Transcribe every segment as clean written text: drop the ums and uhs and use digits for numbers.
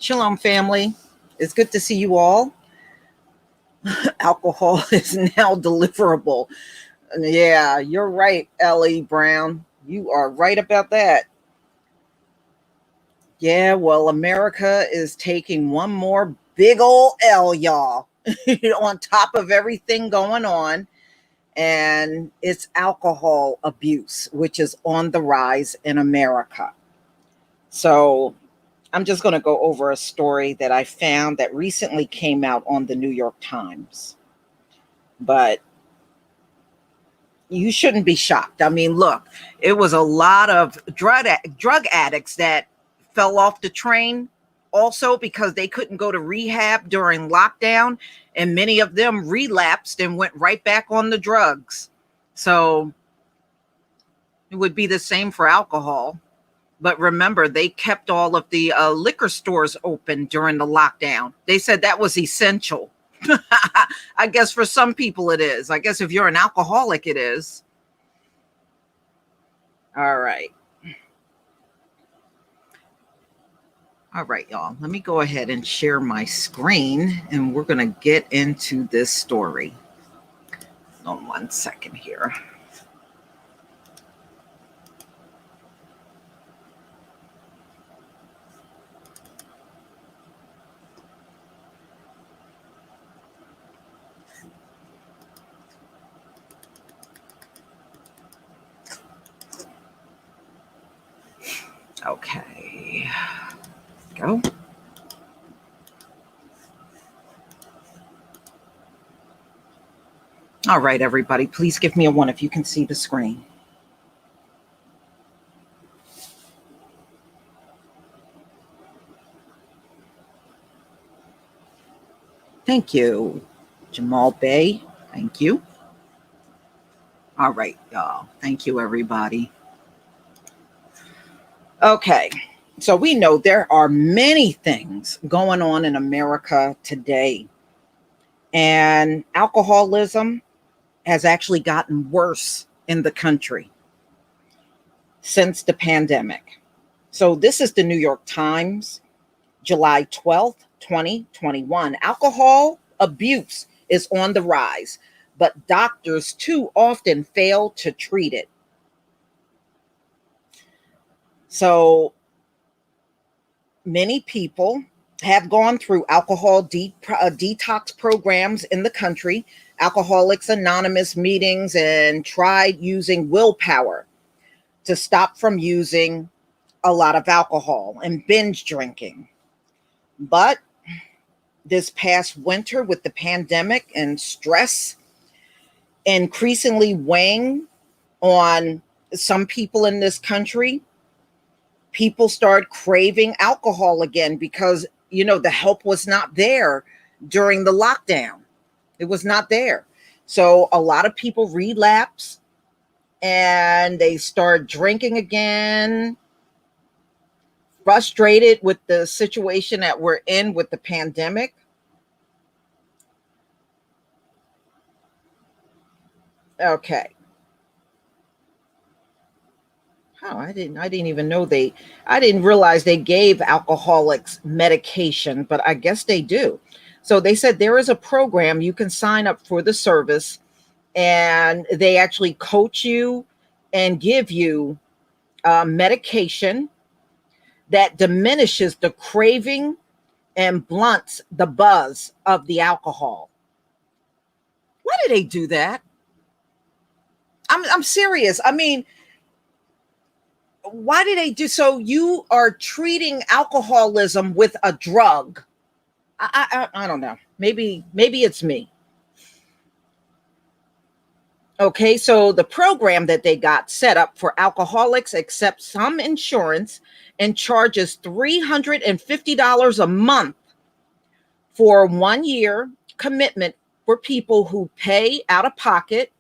Shalom, family. It's good to see you all. Alcohol is now deliverable. Yeah, you're right, Ellie Brown. You are right about that. Yeah, well, America is taking one more big old L, y'all, on top of everything going on. And it's alcohol abuse, which is on the rise in America. So I'm just going to go over a story that I found that recently came out on the New York Times. But you shouldn't be shocked. I mean, look, it was a lot of drug addicts that fell off the train also because they couldn't go to rehab during lockdown, and many of them relapsed and went right back on the drugs. So it would be the same for alcohol. But remember, they kept all of the liquor stores open during the lockdown. They said that was essential. I guess for some people it is. I guess if you're an alcoholic, it is. All right. All right, y'all. Let me go ahead and share my screen, and we're going to get into this story. Hold on 1 second here. Okay. Go. All right, everybody. Please give me a 1 if you can see the screen. Thank you, Jamal Bay. Thank you. All right, y'all. Thank you, everybody. Okay. So we know there are many things going on in America today. And alcoholism has actually gotten worse in the country since the pandemic. So this is the New York Times, July 12th, 2021. Alcohol abuse is on the rise, but doctors too often fail to treat it. So many people have gone through alcohol detox programs in the country, Alcoholics Anonymous meetings, and tried using willpower to stop from using a lot of alcohol and binge drinking. But this past winter, with the pandemic and stress increasingly weighing on some people in this country, people start craving alcohol again because, the help was not there during the lockdown. It was not there. So a lot of people relapse and they start drinking again, frustrated with the situation that we're in with the pandemic. Okay. Oh, I didn't even know I didn't realize they gave alcoholics medication, but I guess they do. So they said there is a program you can sign up for the service, and they actually coach you and give you medication that diminishes the craving and blunts the buzz of the alcohol. Why do they do that? I'm serious. I mean, why do they do so? You are treating alcoholism with a drug. I don't know. Maybe it's me. Okay, so the program that they got set up for alcoholics accepts some insurance and charges $350 a month for 1 year commitment for people who pay out of pocket,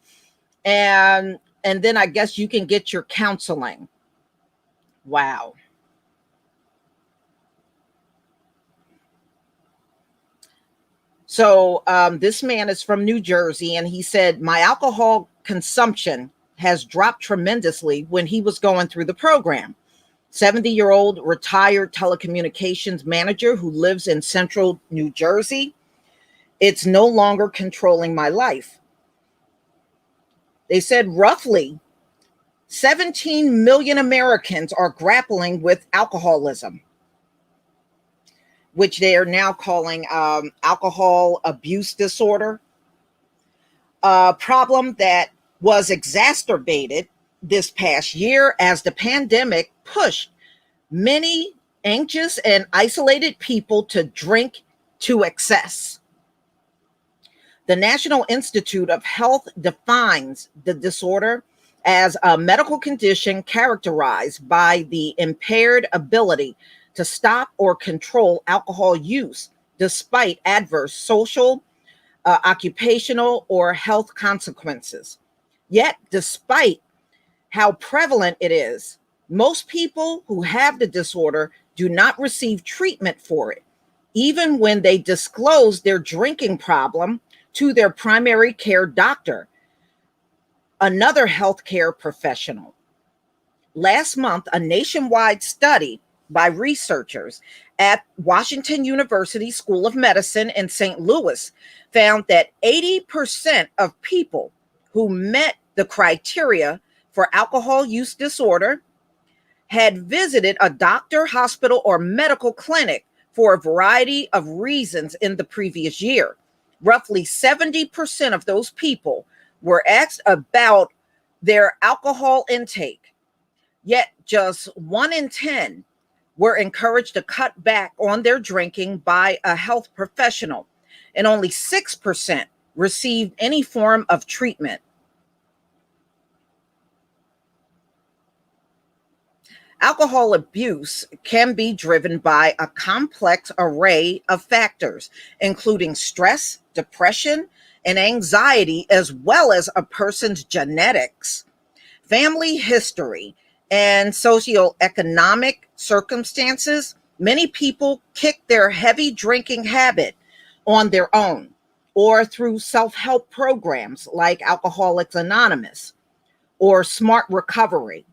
and then I guess you can get your counseling. Wow. So this man is from New Jersey, and he said, my alcohol consumption has dropped tremendously when he was going through the program. 70-year-old retired telecommunications manager who lives in central New Jersey. It's no longer controlling my life. They said roughly 17 million Americans are grappling with alcoholism, which they are now calling alcohol abuse disorder, a problem that was exacerbated this past year as the pandemic pushed many anxious and isolated people to drink to excess. The National Institute of Health defines the disorder as a medical condition characterized by the impaired ability to stop or control alcohol use despite adverse social, occupational, or health consequences. Yet, despite how prevalent it is, most people who have the disorder do not receive treatment for it, even when they disclose their drinking problem to their primary care doctor, another healthcare professional. Last month, a nationwide study by researchers at Washington University School of Medicine in St. Louis found that 80% of people who met the criteria for alcohol use disorder had visited a doctor, hospital, or medical clinic for a variety of reasons in the previous year. Roughly 70% of those people were asked about their alcohol intake, yet just 1 in 10 were encouraged to cut back on their drinking by a health professional, and only 6% received any form of treatment. Alcohol abuse can be driven by a complex array of factors, including stress, depression, and anxiety, as well as a person's genetics, family history, and socioeconomic circumstances. Many people kick their heavy drinking habit on their own or through self-help programs like Alcoholics Anonymous or Smart Recovery.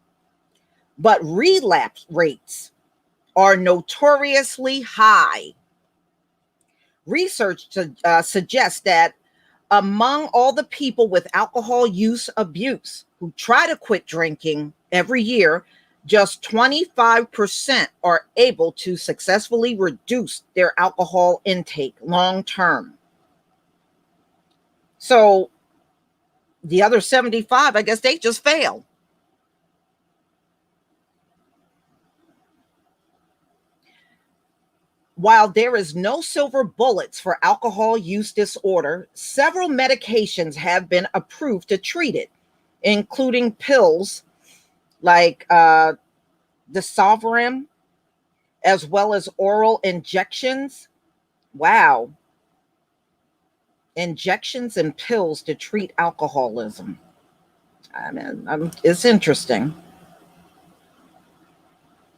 But relapse rates are notoriously high. Research suggests that among all the people with alcohol use abuse who try to quit drinking every year, just 25% are able to successfully reduce their alcohol intake long term. So the other 75, I guess they just fail. While there is no silver bullets for alcohol use disorder, several medications have been approved to treat it, including pills like Disolviram, as well as oral injections. Wow. Injections and pills to treat alcoholism. I mean, it's interesting.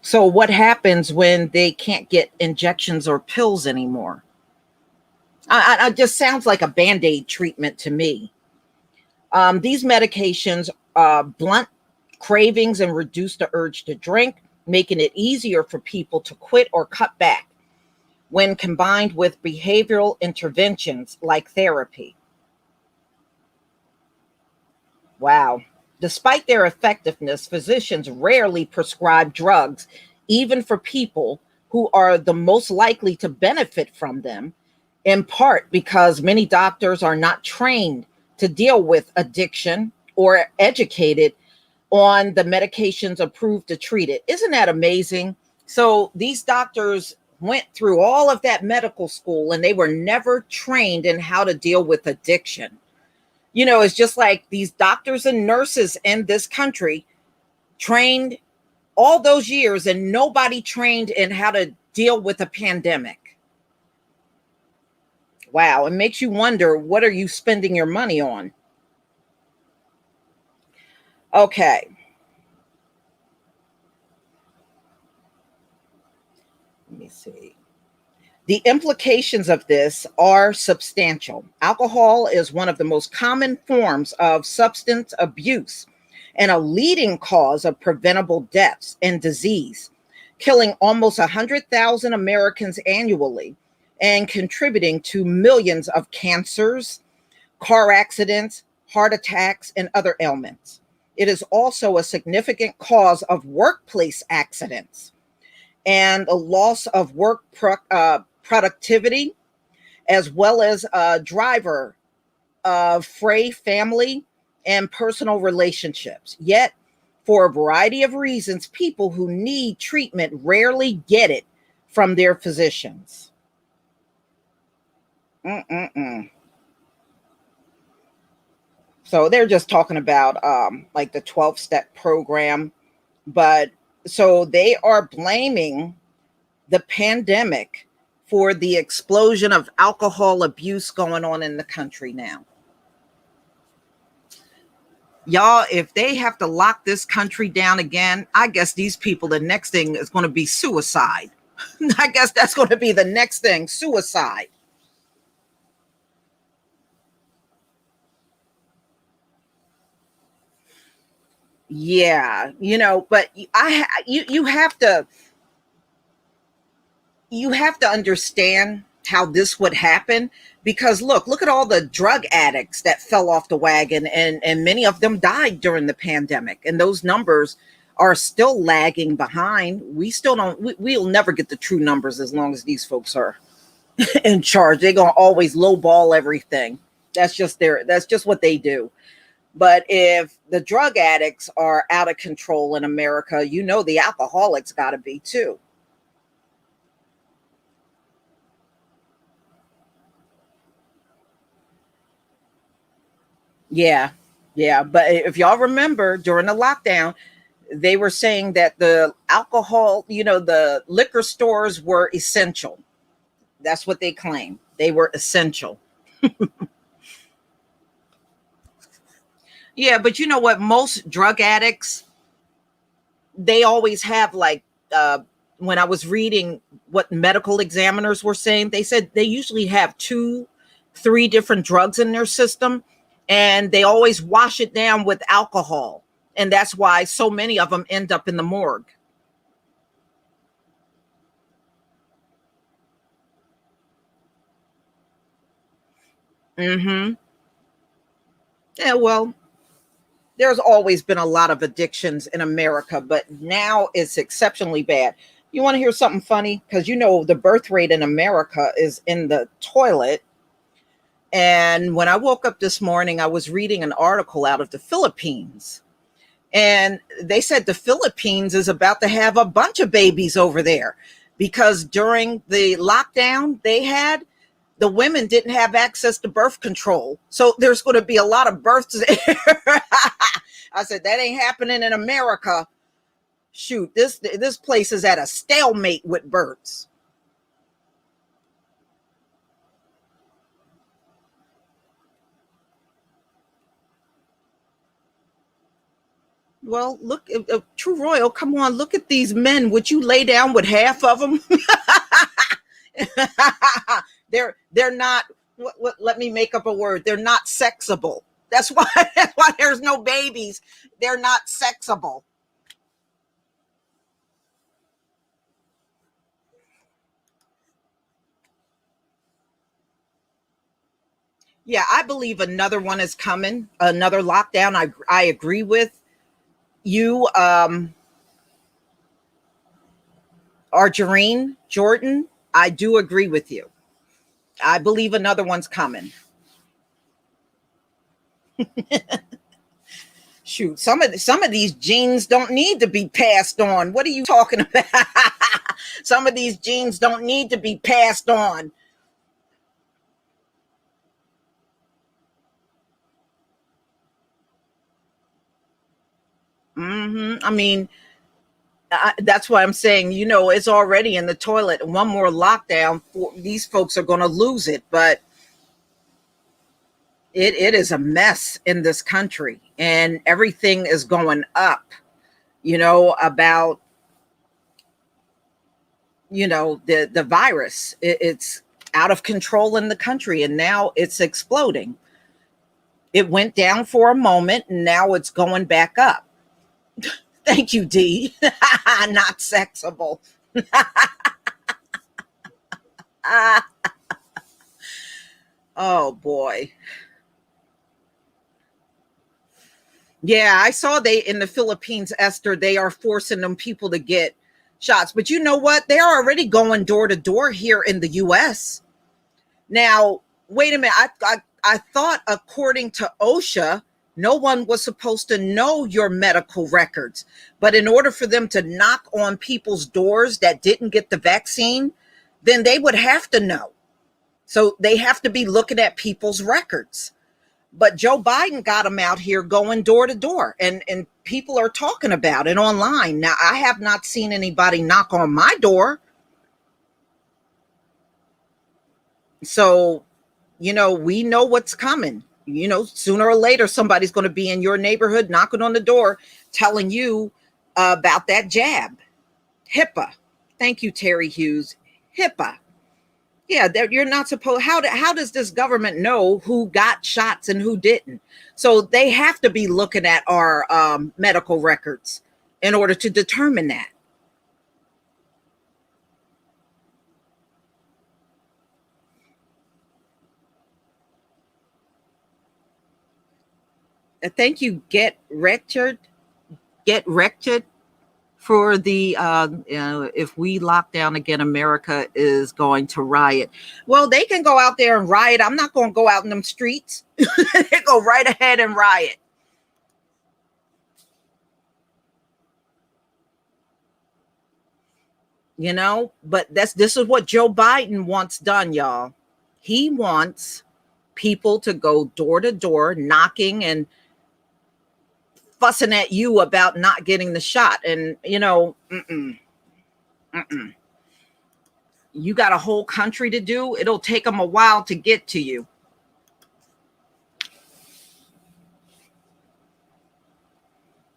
So what happens when they can't get injections or pills anymore? I just sounds like a Band-Aid treatment to me. These medications blunt cravings and reduce the urge to drink, making it easier for people to quit or cut back when combined with behavioral interventions like therapy. Wow. Despite their effectiveness, physicians rarely prescribe drugs, even for people who are the most likely to benefit from them, in part because many doctors are not trained to deal with addiction or educated on the medications approved to treat it. Isn't that amazing? So these doctors went through all of that medical school and they were never trained in how to deal with addiction. You know, it's just like these doctors and nurses in this country trained all those years and nobody trained in how to deal with a pandemic. Wow, it makes you wonder, what are you spending your money on? Okay. Let me see. The implications of this are substantial. Alcohol is one of the most common forms of substance abuse, and a leading cause of preventable deaths and disease, killing almost 100,000 Americans annually and contributing to millions of cancers, car accidents, heart attacks, and other ailments. It is also a significant cause of workplace accidents and a loss of productivity, as well as driver fray family and personal relationships. Yet, for a variety of reasons, people who need treatment rarely get it from their physicians. Mm-mm-mm. So they're just talking about like the 12-step program. But so they are blaming the pandemic for the explosion of alcohol abuse going on in the country now. Y'all, if they have to lock this country down again, I guess these people, the next thing is going to be suicide. I guess that's going to be the next thing, suicide. Yeah, but you have to understand how this would happen, because look at all the drug addicts that fell off the wagon, and many of them died during the pandemic, and those numbers are still lagging behind. We still don't we'll never get the true numbers as long as these folks are in charge. They're going to always lowball everything. That's just what they do. But if the drug addicts are out of control in America, the alcoholics got to be too. Yeah. Yeah. But if y'all remember during the lockdown, they were saying that the alcohol, the liquor stores were essential. That's what they claim. They were essential. Yeah. But you know what? Most drug addicts, they always have like, when I was reading what medical examiners were saying, they said they usually have two, three different drugs in their system, and they always wash it down with alcohol. And that's why so many of them end up in the morgue. Mm-hmm. Yeah, well, there's always been a lot of addictions in America, but now it's exceptionally bad. You want to hear something funny? Because the birth rate in America is in the toilet. And when I woke up this morning, I was reading an article out of the Philippines. And they said the Philippines is about to have a bunch of babies over there because during the lockdown the women didn't have access to birth control. So there's going to be a lot of births there. I said, that ain't happening in America. Shoot, this place is at a stalemate with births. Well, look, True Royal, come on, look at these men. Would you lay down with half of them? They're not. Let me make up a word. They're not sexable. That's why. That's why there's no babies. They're not sexable. Yeah, I believe another one is coming. Another lockdown. I agree with you, Argerine Jordan. I do agree with you. I believe another one's coming. Shoot, some of these genes don't need to be passed on. What are you talking about? Some of these genes don't need to be passed on. I mean, that's why I'm saying, it's already in the toilet. One more lockdown, these folks are going to lose it. But it is a mess in this country, and everything is going up. About the virus. It's out of control in the country, and now it's exploding. It went down for a moment and now it's going back up. Thank you, D. Not sexable. Ah, oh boy. Yeah, I saw they in the Philippines, Esther, they are forcing them people to get shots. But you know what? They're already going door to door here in the US. Now, wait a minute. I thought according to OSHA, no one was supposed to know your medical records. But in order for them to knock on people's doors that didn't get the vaccine, then they would have to know. So they have to be looking at people's records. But Joe Biden got them out here going door to door, and people are talking about it online. Now, I have not seen anybody knock on my door. So, we know what's coming. Sooner or later, somebody's going to be in your neighborhood knocking on the door telling you about that jab. HIPAA. Thank you, Terry Hughes. HIPAA. Yeah, you're not supposed. How does this government know who got shots and who didn't? So they have to be looking at our medical records in order to determine that. Thank you, Get wretched for the if we lock down again, America is going to riot. Well, they can go out there and riot. I'm not going to go out in them streets. They go right ahead and riot. But this is what Joe Biden wants done, y'all. He wants people to go door to door knocking and fussing at you about not getting the shot. And mm-mm. You got a whole country to do. It'll take them a while to get to you.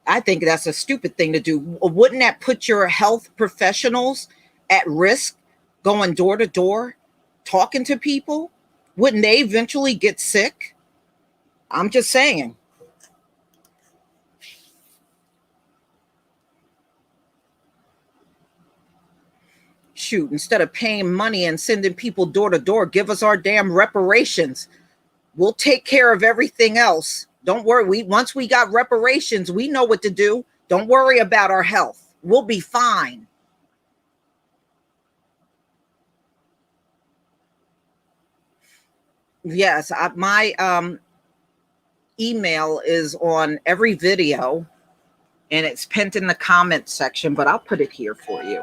I think that's a stupid thing to do. Wouldn't that put your health professionals at risk going door to door, talking to people? Wouldn't they eventually get sick? I'm just saying. Shoot, instead of paying money and sending people door to door, give us our damn reparations. We'll take care of everything else. Don't worry. Once we got reparations, we know what to do. Don't worry about our health. We'll be fine. Yes, my email is on every video and it's pinned in the comment section, but I'll put it here for you.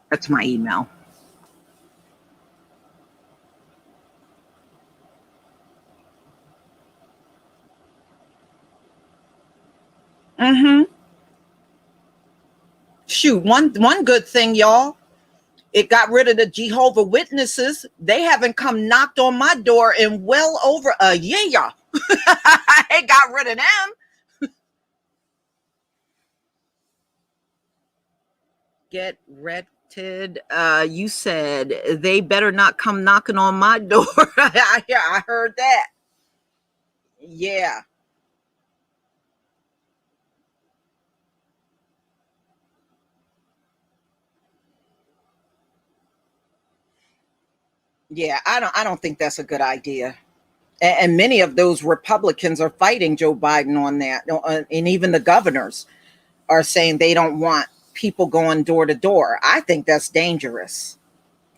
That's my email. Mm-hmm. Shoot, one good thing, y'all. It got rid of the Jehovah Witnesses. They haven't come knocked on my door in well over a year. It got rid of them. Get wretched. You said they better not come knocking on my door. I heard that. Yeah. Yeah, I don't think that's a good idea. And many of those Republicans are fighting Joe Biden on that. And even the governors are saying they don't want people going door to door. I think that's dangerous.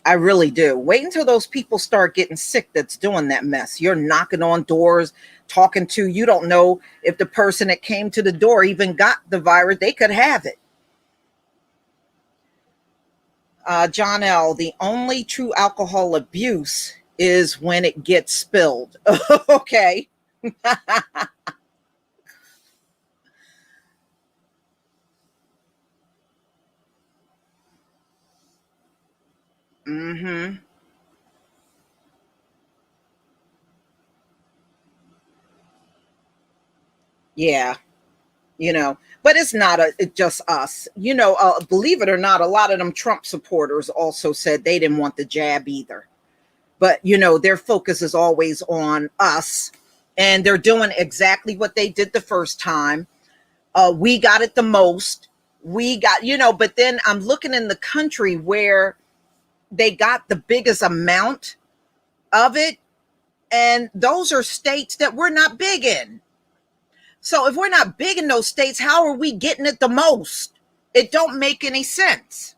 I really do. Wait until those people start getting sick that's doing that mess. You're knocking on doors, talking to, you don't know if the person that came to the door even got the virus. They could have it. John L., the only true alcohol abuse is when it gets spilled. Okay. Mm-hmm. Yeah. But it's not just us. Believe it or not, a lot of them Trump supporters also said they didn't want the jab either. But their focus is always on us, and they're doing exactly what they did the first time. We got it the most. We got, but then I'm looking in the country where they got the biggest amount of it, and those are states that we're not big in. So if we're not big in those states, how are we getting it the most? It don't make any sense.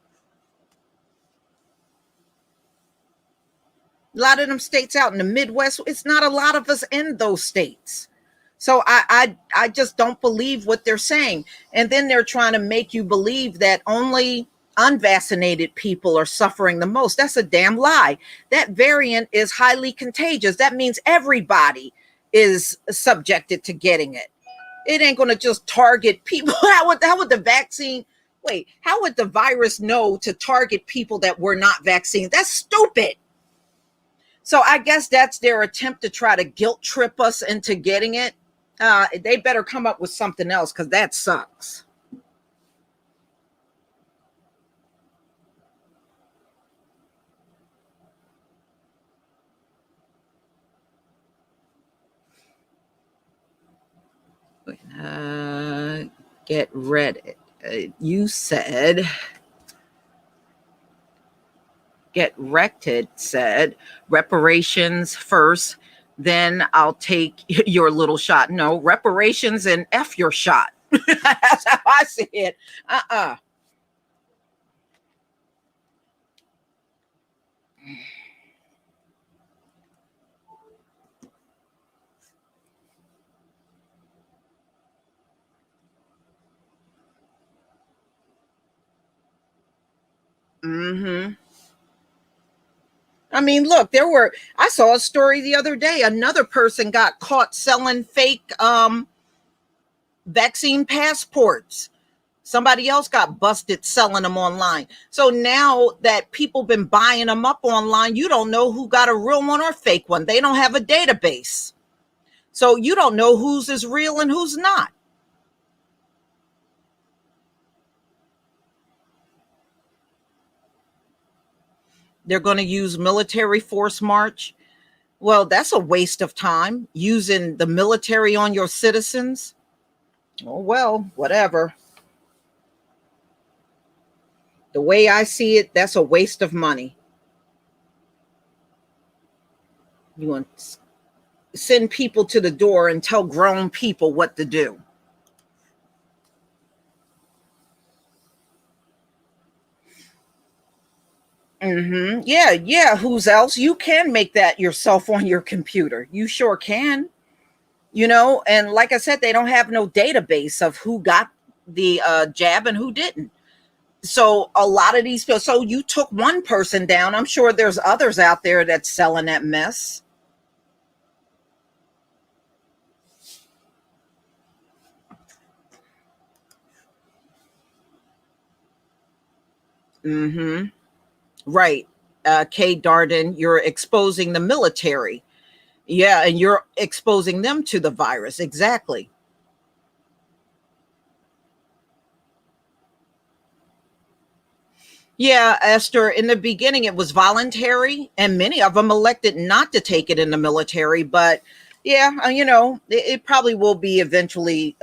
A lot of them states out in the Midwest, it's not a lot of us in those states. So I just don't believe what they're saying. And then they're trying to make you believe that only unvaccinated people are suffering the most. That's a damn lie. That variant is highly contagious. That means everybody is subjected to getting it. It ain't going to just target people. How would the vaccine, wait, how would the virus know to target people that were not vaccinated? That's stupid. So I guess that's their attempt to try to guilt trip us into getting it. They better come up with something else, because that sucks. Get read. You said get wrecked said reparations first, then I'll take your little shot. No, reparations and F your shot. That's how I see it. Uh-uh. Mm-hmm. I mean, look, I saw a story the other day. Another person got caught selling fake vaccine passports. Somebody else got busted selling them online. So now that people been buying them up online, you don't know who got a real one or fake one. They don't have a database. So you don't know whose is real and who's not. They're going to use military force march. Well, that's a waste of time, using the military on your citizens. Oh, well, whatever. The way I see it, that's a waste of money. You want to send people to the door and tell grown people what to do. Mm-hmm. Yeah, yeah. Who's else? You can make that yourself on your computer. You sure can. And like I said, they don't have no database of who got the jab and who didn't. So a lot of these people, so you took one person down. I'm sure there's others out there that's selling that mess. Mm-hmm. Right. Kay Darden, you're exposing the military. Yeah, and you're exposing them to the virus. Exactly. Yeah, Esther, in the beginning it was voluntary, and many of them elected not to take it in the military. But yeah, it probably will be eventually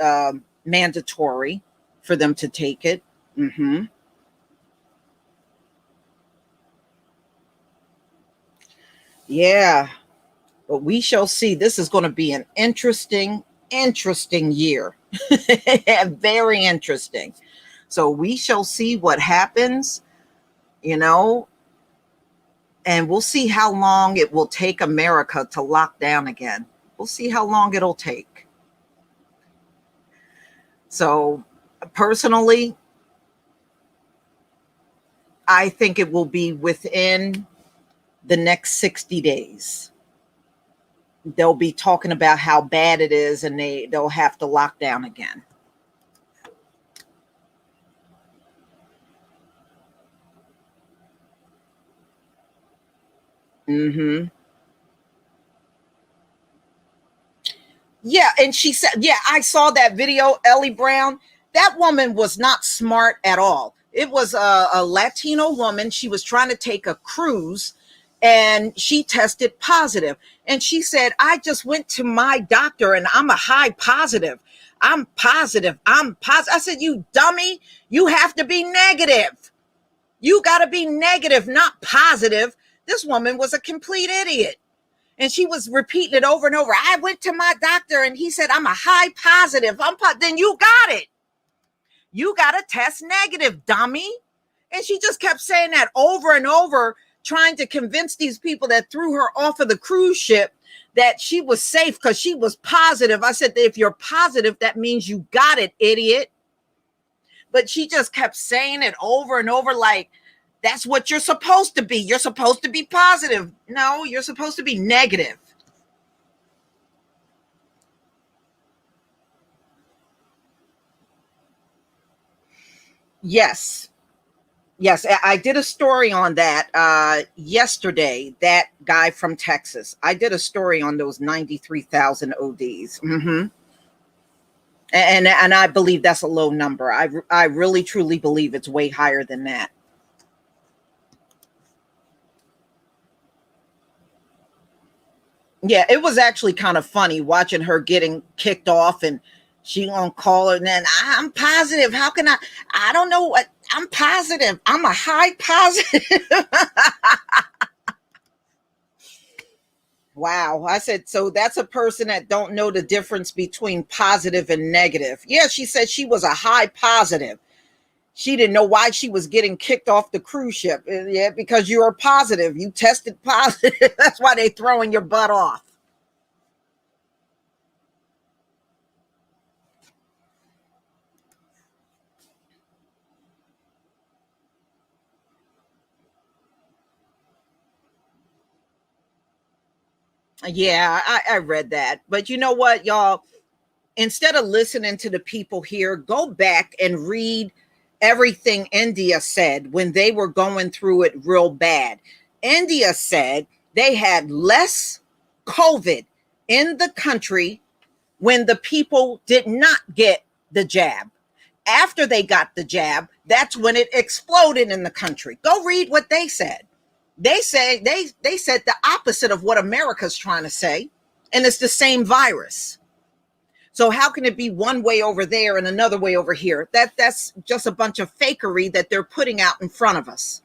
mandatory for them to take it. Hmm. Yeah, but we shall see. This is going to be an interesting year. Very interesting. So we shall see what happens, you know, and we'll see how long it will take America to lock down again. We'll see how long it'll take. So, personally, I think it will be within the next 60 days. They'll be talking about how bad it is, and they'll have to lock down again. Hmm. Yeah, and she said, yeah, I saw that video, Ellie Brown. That woman was not smart at all. It was a Latino woman. She was trying to take a cruise and she tested positive. And she said, I just went to my doctor and I'm a high positive. I'm positive. I'm positive. I said, you dummy, you have to be negative. You got to be negative, not positive. This woman was a complete idiot. And she was repeating it over and over. I went to my doctor and he said, I'm a high positive. Then you got it. You got to test negative, dummy. And she just kept saying that over and over, trying to convince these people that threw her off of the cruise ship that she was safe because she was positive. I said, if you're positive, that means you got it, idiot. But she just kept saying it over and over like, that's what you're supposed to be. You're supposed to be positive. No, you're supposed to be negative. Yes. Yes, I did a story on that yesterday. That guy from Texas. I did a story on those 93,000 ODs. And I believe that's a low number. I really truly believe it's way higher than that. Yeah, it was actually kind of funny watching her getting kicked off and she on call and then I'm positive. How can I don't know what I'm positive. I'm a high positive. Wow. I said, so that's a person that don't know the difference between positive and negative. Yeah, she said she was a high positive. She didn't know why she was getting kicked off the cruise ship. Yeah, because you were positive. You tested positive. That's why they throwing your butt off. Yeah, I read that. But you know what, y'all? Instead of listening to the people here, go back and read everything India said when they were going through it real bad. India said they had less COVID in the country when the people did not get the jab. After they got the jab, that's when it exploded in the country. Go read what they said. They said the opposite of what America's trying to say, and it's the same virus. So how can it be one way over there and another way over here? That's just a bunch of fakery that they're putting out in front of us.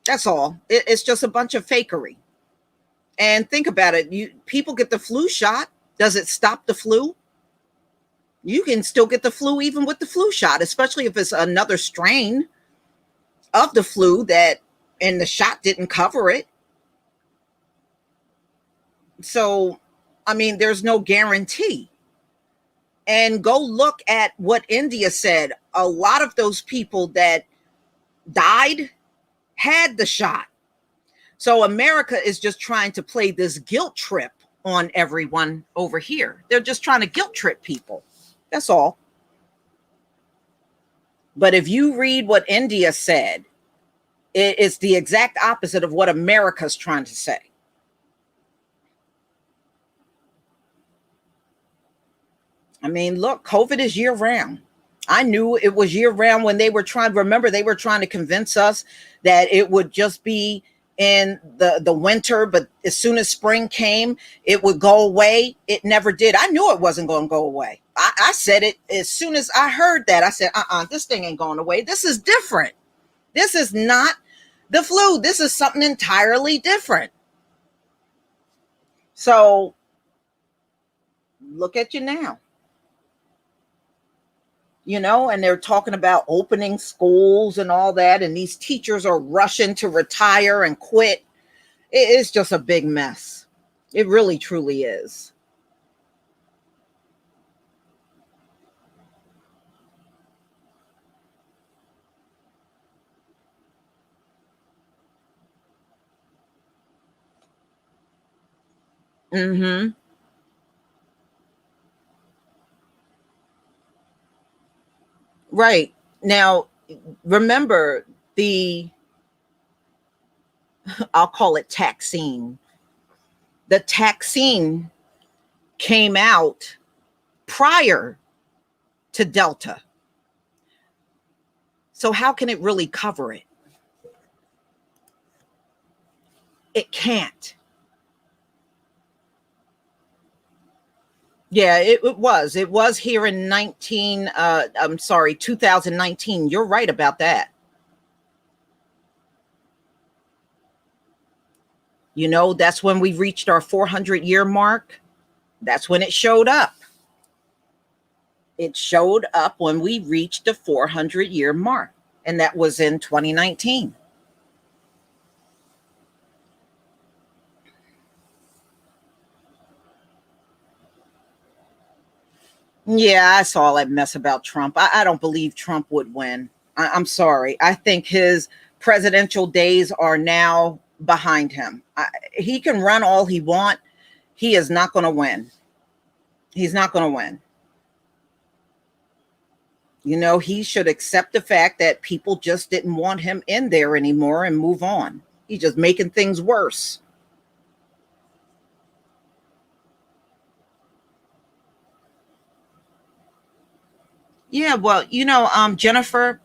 That's all. It's just a bunch of fakery. And think about it. People get the flu shot. Does it stop the flu? You can still get the flu even with the flu shot, especially if it's another strain of the flu that and the shot didn't cover it. So, I mean, there's no guarantee. And go look at what India said. A lot of those people that died had the shot. So America is just trying to play this guilt trip on everyone over here. They're just trying to guilt trip people. That's all. But if you read what India said, it's the exact opposite of what America's trying to say. I mean, look, COVID is year round. I knew it was year round when they were trying. Remember, they were trying to convince us that it would just be in the winter, but as soon as spring came, it would go away. It never did. I knew it wasn't going to go away. I said it as soon as I heard that. I said, this thing ain't going away. This is different. This is not the flu. This is something entirely different. So look at you now. And they're talking about opening schools and all that, and these teachers are rushing to retire and quit. It is just a big mess. It really truly is. Mm-hmm. Right. Now, remember the, I'll call it taxine. The taxine came out prior to Delta. So how can it really cover it? It can't. Yeah, it was. It was here in 2019. You're right about that. You know, that's when we reached our 400-year mark. That's when it showed up. It showed up when we reached the 400-year mark, and that was in 2019. Yeah, I saw all that mess about Trump. I don't believe Trump would win. I'm sorry. I think his presidential days are now behind him. He can run all he want. He is not going to win. He's not going to win. You know, he should accept the fact that people just didn't want him in there anymore and move on. He's just making things worse. Yeah, well, Jennifer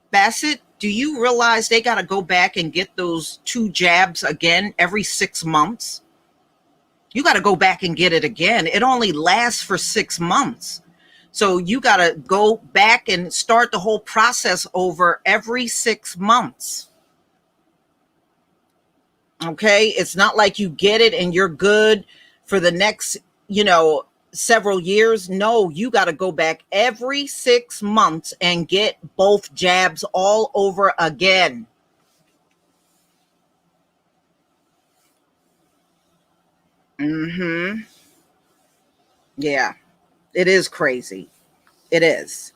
Bassett, do you realize they got to go back and get those 2 jabs again every 6 months? You got to go back and get it again. It only lasts for 6 months. So you got to go back and start the whole process over every 6 months. Okay. It's not like you get it and you're good for the next, several years. No, you got to go back every 6 months and get both jabs all over again. Mm-hmm. Yeah, it is crazy. It is.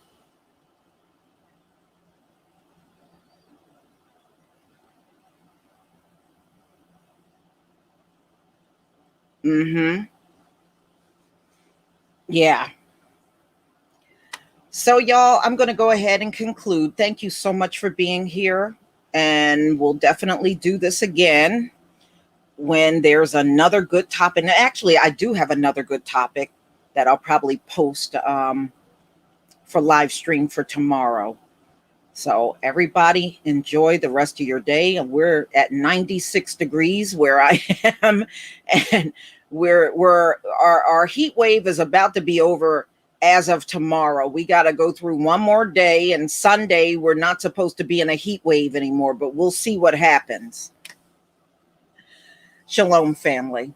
Mm-hmm. Yeah. So, y'all, I'm going to go ahead and conclude. Thank you so much for being here. And we'll definitely do this again when there's another good topic. And actually, I do have another good topic that I'll probably post for live stream for tomorrow. So everybody enjoy the rest of your day. And we're at 96 degrees where I am. And our heat wave is about to be over as of tomorrow. We got to go through one more day, and Sunday we're not supposed to be in a heat wave anymore, but we'll see what happens. Shalom, family.